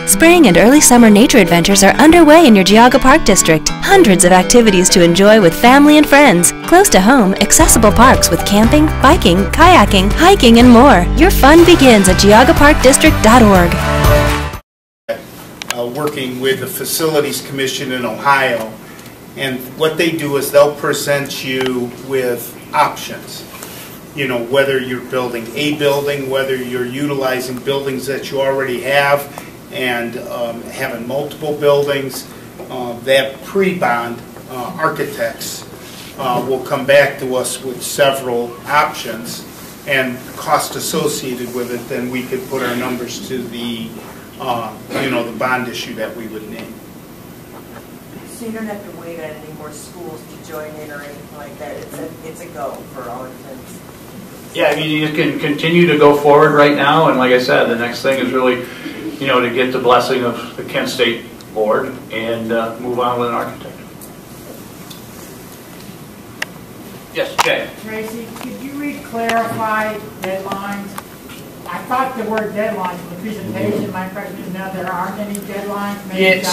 Spring and early summer nature adventures are underway in your Geauga Park District. Hundreds of activities to enjoy with family and friends. Close to home, accessible parks with camping, biking, kayaking, hiking, and more. Your fun begins at geaugaparkdistrict.org. Working with the Facilities Commission in Ohio, and what they do is they'll present you with options. You know, whether you're building a building, whether you're utilizing buildings that you already have, and having multiple buildings. That pre-bond architects will come back to us with several options and cost associated with it. Then we could put our numbers to the the bond issue that we would name. So you don't have to wait on any more schools to join in or anything like that. It's a go for all intents. Yeah, I mean, you can continue to go forward right now, and like I said, the next thing is really, to get the blessing of the Kent State Board and move on with an architect. Yes, Jay. Tracy, could you clarify deadlines? I thought there were deadlines in the presentation. My impression is now there aren't any deadlines. Maybe Yeah,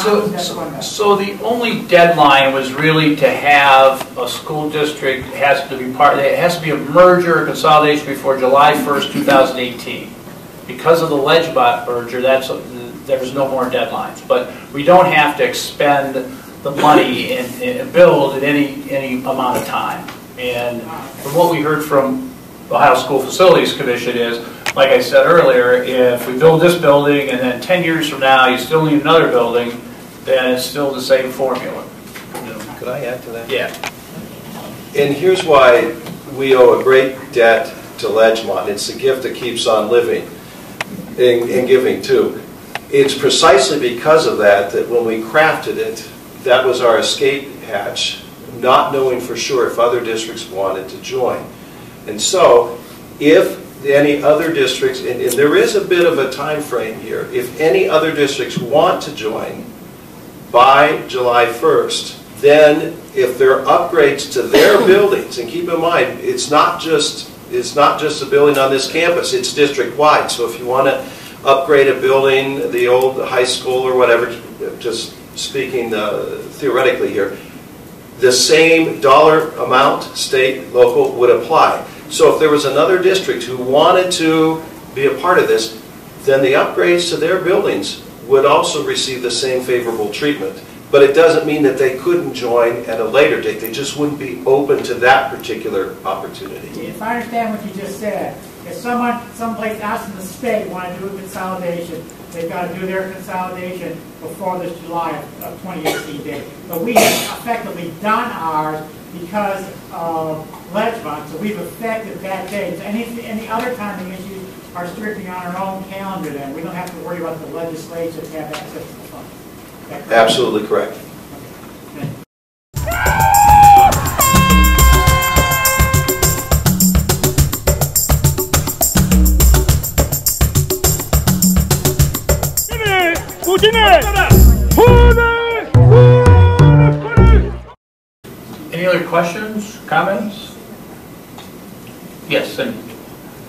so the only deadline was really to have a school district it has to be a merger or consolidation before July 1st, 2018. Because of the Ledgebot merger, there's no more deadlines. But we don't have to expend the money and build in any amount of time. And from what we heard from the Ohio School Facilities Commission is, like I said earlier, if we build this building and then 10 years from now you still need another building, then it's still the same formula. Could I add to that? Yeah. And here's why we owe a great debt to Ledgemont. It's a gift that keeps on living and giving too. It's precisely because of that when we crafted it, that was our escape hatch, not knowing for sure if other districts wanted to join. And so, if any other districts, and there is a bit of a time frame here, if any other districts want to join by July 1st, then if there are upgrades to their buildings, and keep in mind, it's not just a building on this campus, it's district-wide. So if you want to upgrade a building, the old high school or whatever, just speaking theoretically here, the same dollar amount, state, local, would apply. So if there was another district who wanted to be a part of this, then the upgrades to their buildings would also receive the same favorable treatment. But it doesn't mean that they couldn't join at a later date. They just wouldn't be open to that particular opportunity. If I understand what you just said, if someplace else in the state want to do a consolidation, they've got to do their consolidation before this July of 2018 date. But we have effectively done ours because of Ledgemont, so we've affected that date. So any other timing issues are strictly on our own calendar then. We don't have to worry about the legislature to have access to the funds. Absolutely correct. Okay. Any other questions, comments? Yes, and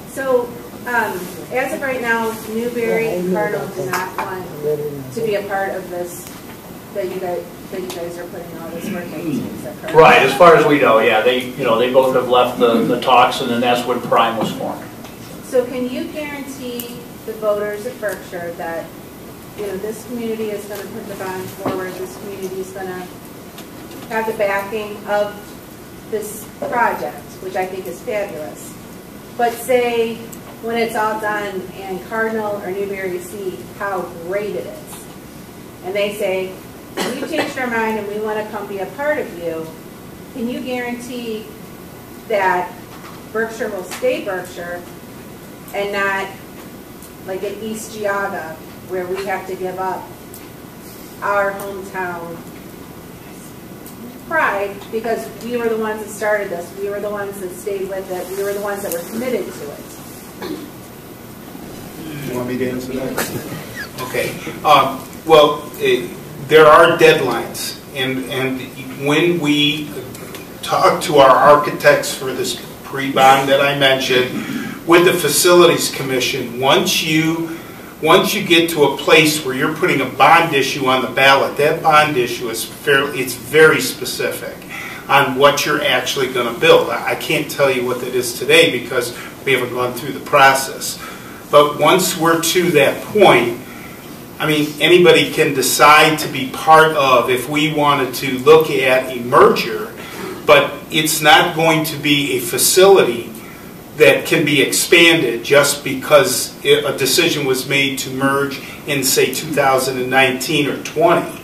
so as of right now, Newberry and Cardinal do not want to be a part of this that you guys are putting all this work into. Is that correct? right, as far as we know, yeah, they both have left the talks, and then that's when Prime was formed. So can you guarantee the voters of Berkshire that this community is going to put the bond forward, this community is going to have the backing of this project, which I think is fabulous. But say when it's all done and Cardinal or Newberry see how great it is, and they say, we changed our mind and we want to come be a part of you, can you guarantee that Berkshire will stay Berkshire and not like in East Geauga where we have to give up our hometown pride because we were the ones that started this, we were the ones that stayed with it, we were the ones that were committed to it. You want me to answer that? Okay. There are deadlines, and when we talk to our architects for this pre-bond that I mentioned, with the Facilities Commission, once you once you get to a place where you're putting a bond issue on the ballot, that bond issue is it's very specific on what you're actually going to build. I can't tell you what that is today because we haven't gone through the process. But once we're to that point, I mean, anybody can decide to be part of, if we wanted to look at a merger, but it's not going to be a facility that can be expanded just because a decision was made to merge in, say, 2019 or 20.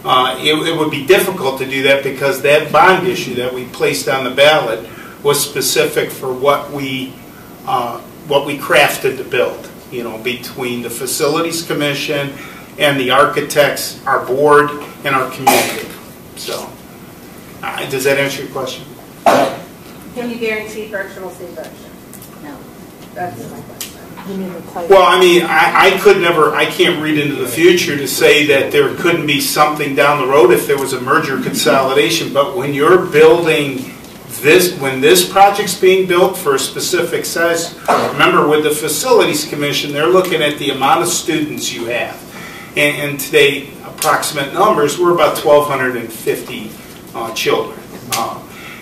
It would be difficult to do that because that bond issue that we placed on the ballot was specific for what we crafted to build, you know, between the Facilities Commission and the architects, our board, and our community. So, does that answer your question? Can you guarantee Berkshire will stay Berkshire? No. That's my question. Well, I mean, I can't read into the future to say that there couldn't be something down the road if there was a merger consolidation, but when you're building this, when this project's being built for a specific size, remember with the Facilities Commission, they're looking at the amount of students you have. And today, approximate numbers, we're about 1,250 children.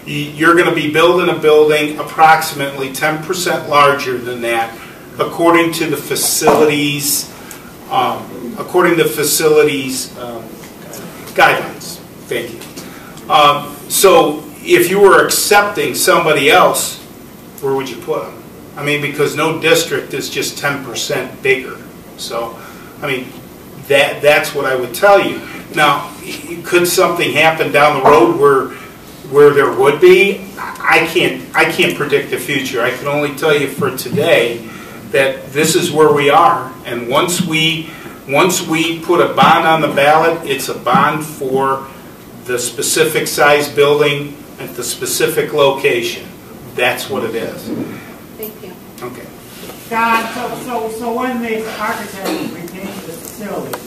You're going to be building a building approximately 10% larger than that, according to the facilities, guidelines. Thank you. So if you were accepting somebody else, where would you put them? I mean, because no district is just 10% bigger. So, I mean, that's what I would tell you. Now, could something happen down the road where there would be? I can't predict the future. I can only tell you for today that this is where we are, and once we put a bond on the ballot, it's a bond for the specific size building at the specific location. That's what it is. Thank you. Okay. Don, so when the architect retains the facility,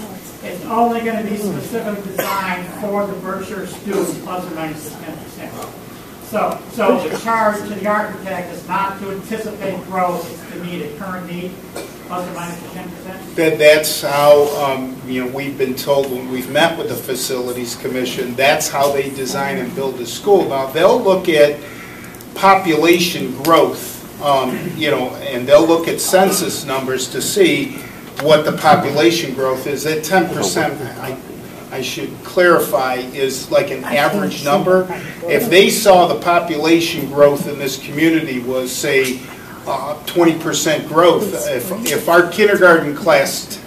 it's only going to be specifically designed for the Berkshire students, plus or minus 10%. So the charge to the architect is not to anticipate growth, it's to meet a current need, plus or minus 10%? That's how we've been told when we've met with the Facilities Commission. That's how they design and build the school. Now they'll look at population growth, and they'll look at census numbers to see what the population growth is. At 10%, I should clarify, is like an average number. If they saw the population growth in this community was, say, 20% growth, if our kindergarten class,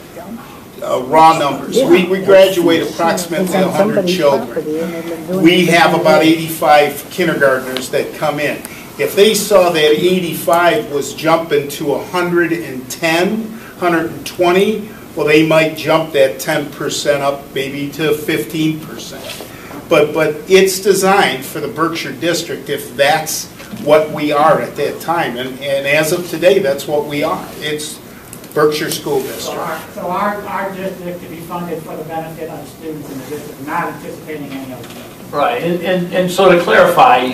raw numbers, we graduate approximately 100 children. We have about 85 kindergartners that come in. If they saw that 85 was jumping to 110, 120, well, they might jump that 10% up maybe to 15%. But it's designed for the Berkshire District if that's what we are at that time. And as of today, that's what we are. It's Berkshire School District. So our district to be funded for the benefit of students in the district, not anticipating any other thing. Right, and so to clarify,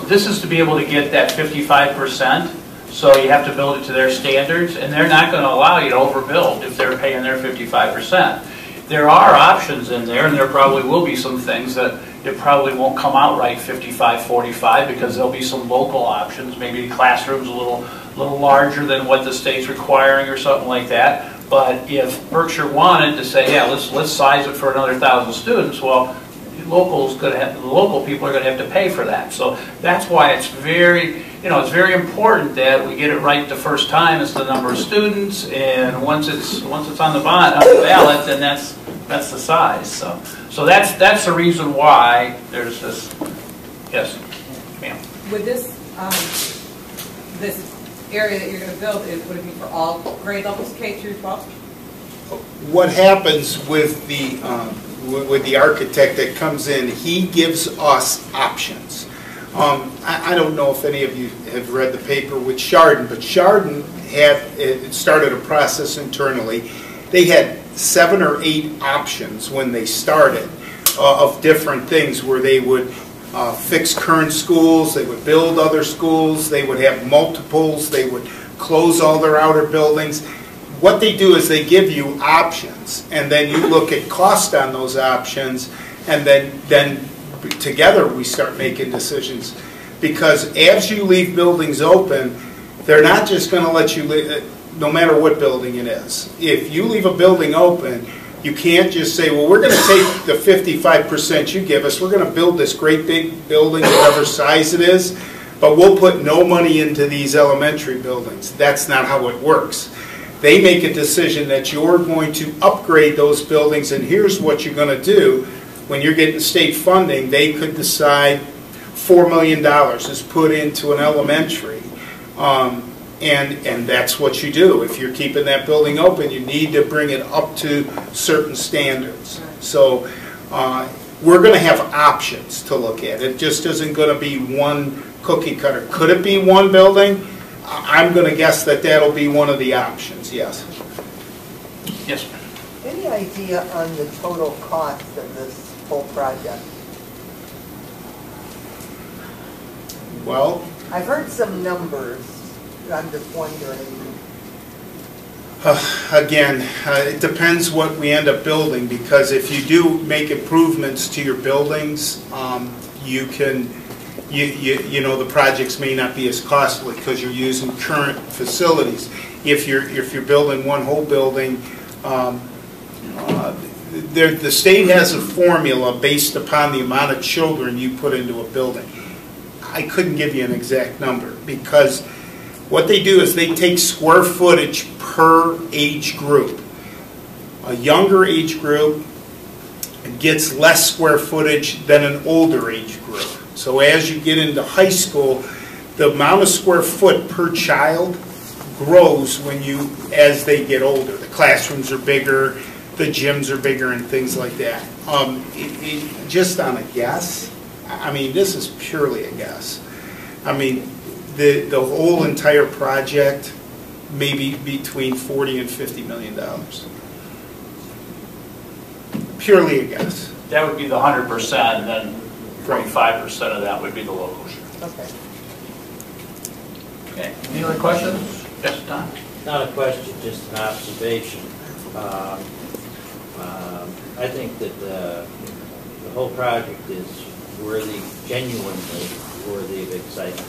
this is to be able to get that 55%. So you have to build it to their standards, and they're not going to allow you to overbuild if they're paying their 55%. There are options in there, and there probably will be some things that it probably won't come out right 55-45 because there'll be some local options, maybe classrooms a little larger than what the state's requiring or something like that. But if Berkshire wanted to say, yeah, let's size it for another 1,000 students, well, the local people are going to have to pay for that. So that's why it's very important that we get it right the first time as the number of students, and once it's on the ballot, then that's the size. So that's the reason why there's this. Yes, ma'am. Would this area that you're going to build, would it be for all grade levels, K through 12? What happens with the architect that comes in, he gives us options. I don't know if any of you have read the paper with Chardon, but Chardon had started a process internally. They had 7 or 8 options when they started of different things where they would fix current schools, they would build other schools, they would have multiples, they would close all their outer buildings. what they do is they give you options, and then you look at cost on those options, and then together we start making decisions. Because as you leave buildings open, they're not just going to let you leave, no matter what building it is. If you leave a building open, you can't just say, well, we're going to take the 55% you give us, we're going to build this great big building, whatever size it is, but we'll put no money into these elementary buildings. That's not how it works. They make a decision that you're going to upgrade those buildings, and here's what you're going to do. When you're getting state funding, they could decide $4 million is put into an elementary, and that's what you do. If you're keeping that building open, you need to bring it up to certain standards. So we're going to have options to look at. It just isn't going to be one cookie cutter. Could it be one building? I'm going to guess that that'll be one of the options, yes. Yes. Any idea on the total cost of this whole project? Well, I've heard some numbers. I'm just wondering. Again, it depends what we end up building, because if you do make improvements to your buildings, you can, you know, the projects may not be as costly because you're using current facilities. If you're building one whole building, the state has a formula based upon the amount of children you put into a building. I couldn't give you an exact number, because what they do is they take square footage per age group. A younger age group gets less square footage than an older age group. So as you get into high school, the amount of square foot per child grows as they get older. The classrooms are bigger, the gyms are bigger, and things like that. Just on a guess, I mean, this is purely a guess. I mean, the whole entire project may be between $40 and $50 million. Purely a guess. That would be the 100%, and then 25% of that would be the local share. Okay. Okay. Any other questions? Yes, Don? Not a question, just an observation. I think that the whole project is worthy, genuinely worthy of excitement.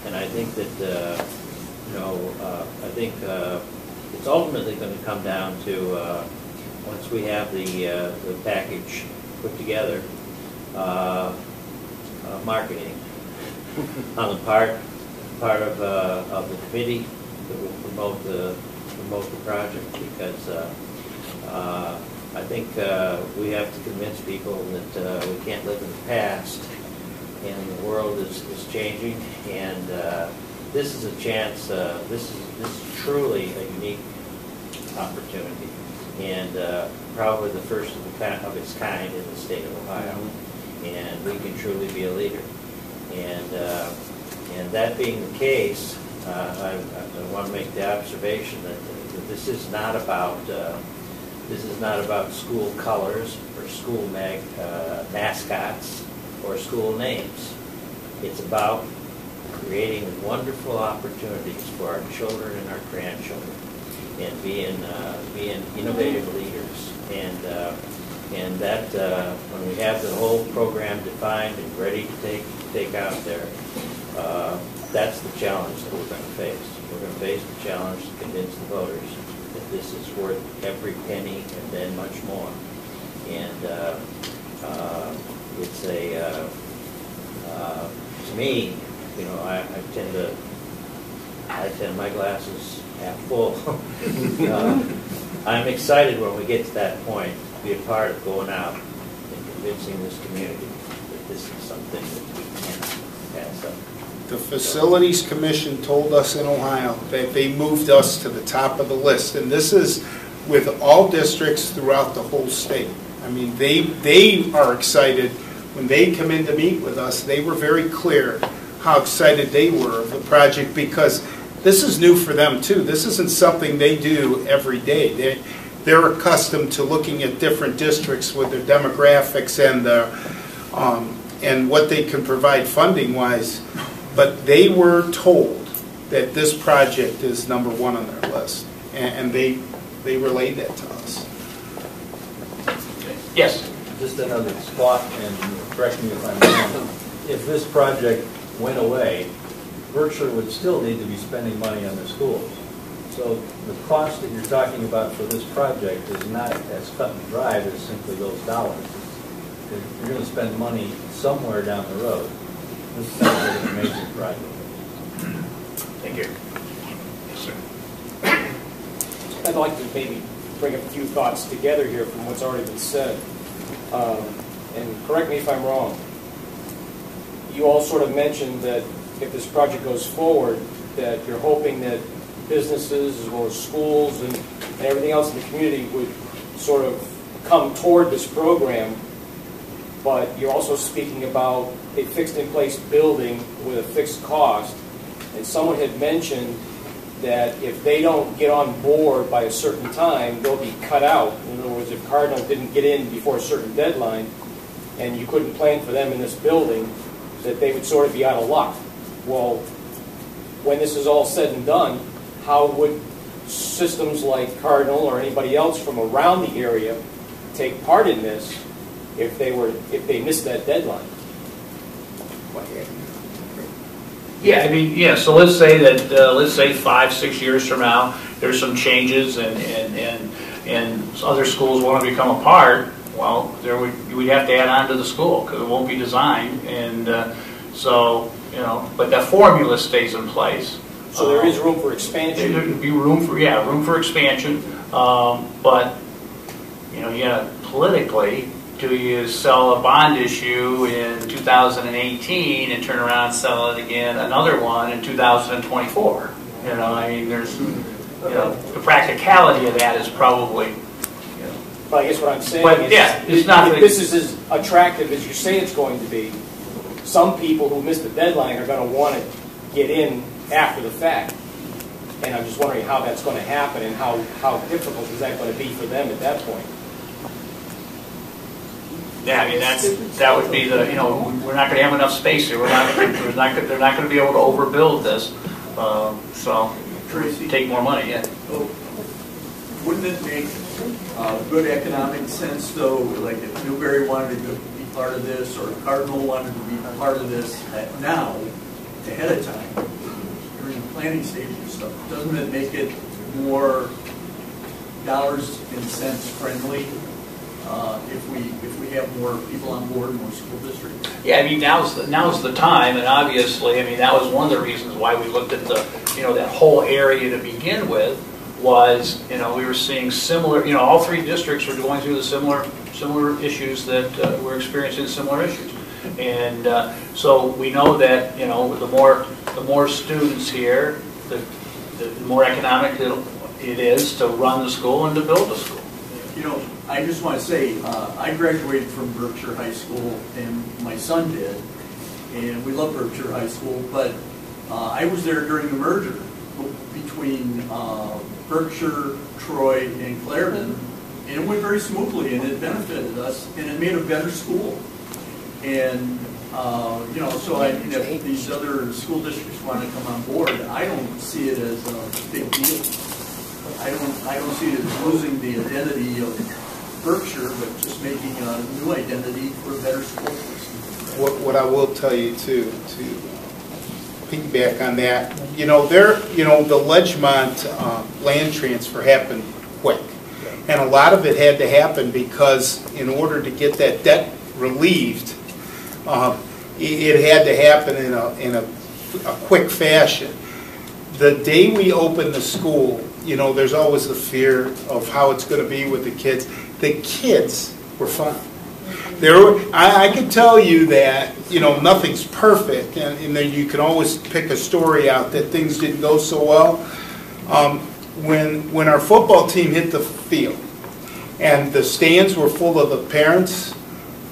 And I think that, I think it's ultimately going to come down to, once we have the package put together, marketing on the part of the committee that will promote the project, because I think we have to convince people that we can't live in the past, and the world is changing, and this is a chance. This is truly a unique opportunity, and probably the first of its kind in the state of Ohio, and we can truly be a leader. And that being the case, I want to make the observation that this is not about school colors or school mascots or school names. It's about creating wonderful opportunities for our children and our grandchildren, and being innovative leaders. And that when we have the whole program defined and ready to take out there, that's the challenge that we're going to face. We're going to face the challenge to convince the voters that this is worth every penny and then much more. And it's to me, I tend my glasses half full. I'm excited when we get to that point to be a part of going out and convincing this community that this is something that we can't pass up. The Facilities Commission told us in Ohio that they moved us to the top of the list, and this is with all districts throughout the whole state. I mean, they are excited. When they come in to meet with us, they were very clear how excited they were of the project, because this is new for them too. This isn't something they do every day. They're accustomed to looking at different districts with their demographics and what they can provide funding-wise. But they were told that this project is #1 on their list. and they relayed that to us. Yes. Just another thought, and correct me if I'm wrong. If this project went away, Berkshire would still need to be spending money on the schools. So the cost that you're talking about for this project is not as cut and dried as simply those dollars. You're going to spend money somewhere down the road. This sounds like an amazing project. Thank you. Yes, sir. I'd like to maybe bring a few thoughts together here from what's already been said. And correct me if I'm wrong. You all sort of mentioned that if this project goes forward, that you're hoping that businesses as well as schools and everything else in the community would sort of come toward this program, but you're also speaking about a fixed-in-place building with a fixed cost. And someone had mentioned that if they don't get on board by a certain time, they'll be cut out. In other words, if Cardinal didn't get in before a certain deadline and you couldn't plan for them in this building, that they would sort of be out of luck. Well, when this is all said and done, how would systems like Cardinal or anybody else from around the area take part in this if they missed that deadline? Yeah, I mean, yeah. So let's say that let's say 5-6 years from now, there's some changes and other schools want to become a part. Well, we'd have to add on to the school because it won't be designed, and so but that formula stays in place. So there is room for expansion. There would be room for expansion, but politically. Do you sell a bond issue in 2018 and turn around and sell it again, another one in 2024? I mean, there's, the practicality of that is probably, But I guess what I'm saying is, it's not if this is as attractive as you say it's going to be, some people who missed the deadline are going to want to get in after the fact. And I'm just wondering how that's going to happen and how difficult is that going to be for them at that point. Yeah, I mean that would be the we're not going to have enough space here. They're not going to be able to overbuild this. So Tracy, take more money. Yeah. Wouldn't it make good economic sense though, like if Newberry wanted to be part of this or Cardinal wanted to be part of this now, ahead of time, during the planning stage and stuff? Doesn't it make it more dollars and cents friendly? If we have more people on board, more school districts. Yeah, I mean now's the time, and obviously, I mean that was one of the reasons why we looked at the that whole area to begin with. Was we were seeing similar, all three districts were going through the similar issues that we're experiencing similar issues, and so we know that the more students here, the more economic it is to run the school and to build a school. I just want to say, I graduated from Berkshire High School, and my son did, and we love Berkshire High School, but I was there during the merger between Berkshire, Troy, and Clarendon, and it went very smoothly, and it benefited us, and it made a better school. And, so if these other school districts want to come on board, I don't see it as a big deal. I don't see it as losing the identity of Berkshire, but just making a new identity for a better school system. What I will tell you too, to piggyback on that, the Ledgemont land transfer happened quick, and a lot of it had to happen because in order to get that debt relieved, it had to happen in a quick fashion. The day we opened the school, there's always the fear of how it's going to be with the kids. The kids were fun. I could tell you that nothing's perfect, and then you can always pick a story out that things didn't go so well. When our football team hit the field, and the stands were full of the parents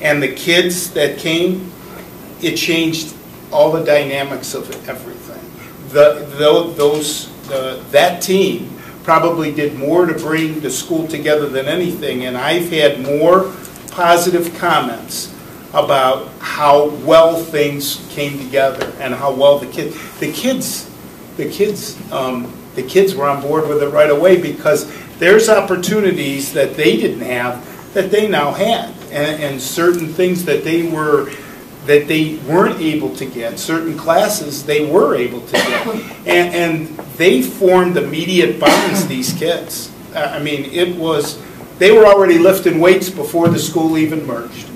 and the kids that came, it changed all the dynamics of everything. That team probably did more to bring the school together than anything, and I've had more positive comments about how well things came together and how well the kids the kids were on board with it right away because there's opportunities that they didn't have that they now had, and certain things that they weren't able to get, certain classes they were able to get, and they formed immediate bonds, these kids. I mean, they were already lifting weights before the school even merged,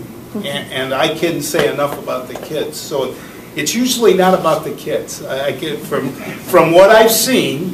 and I can't say enough about the kids. So it's usually not about the kids. I get from what I've seen.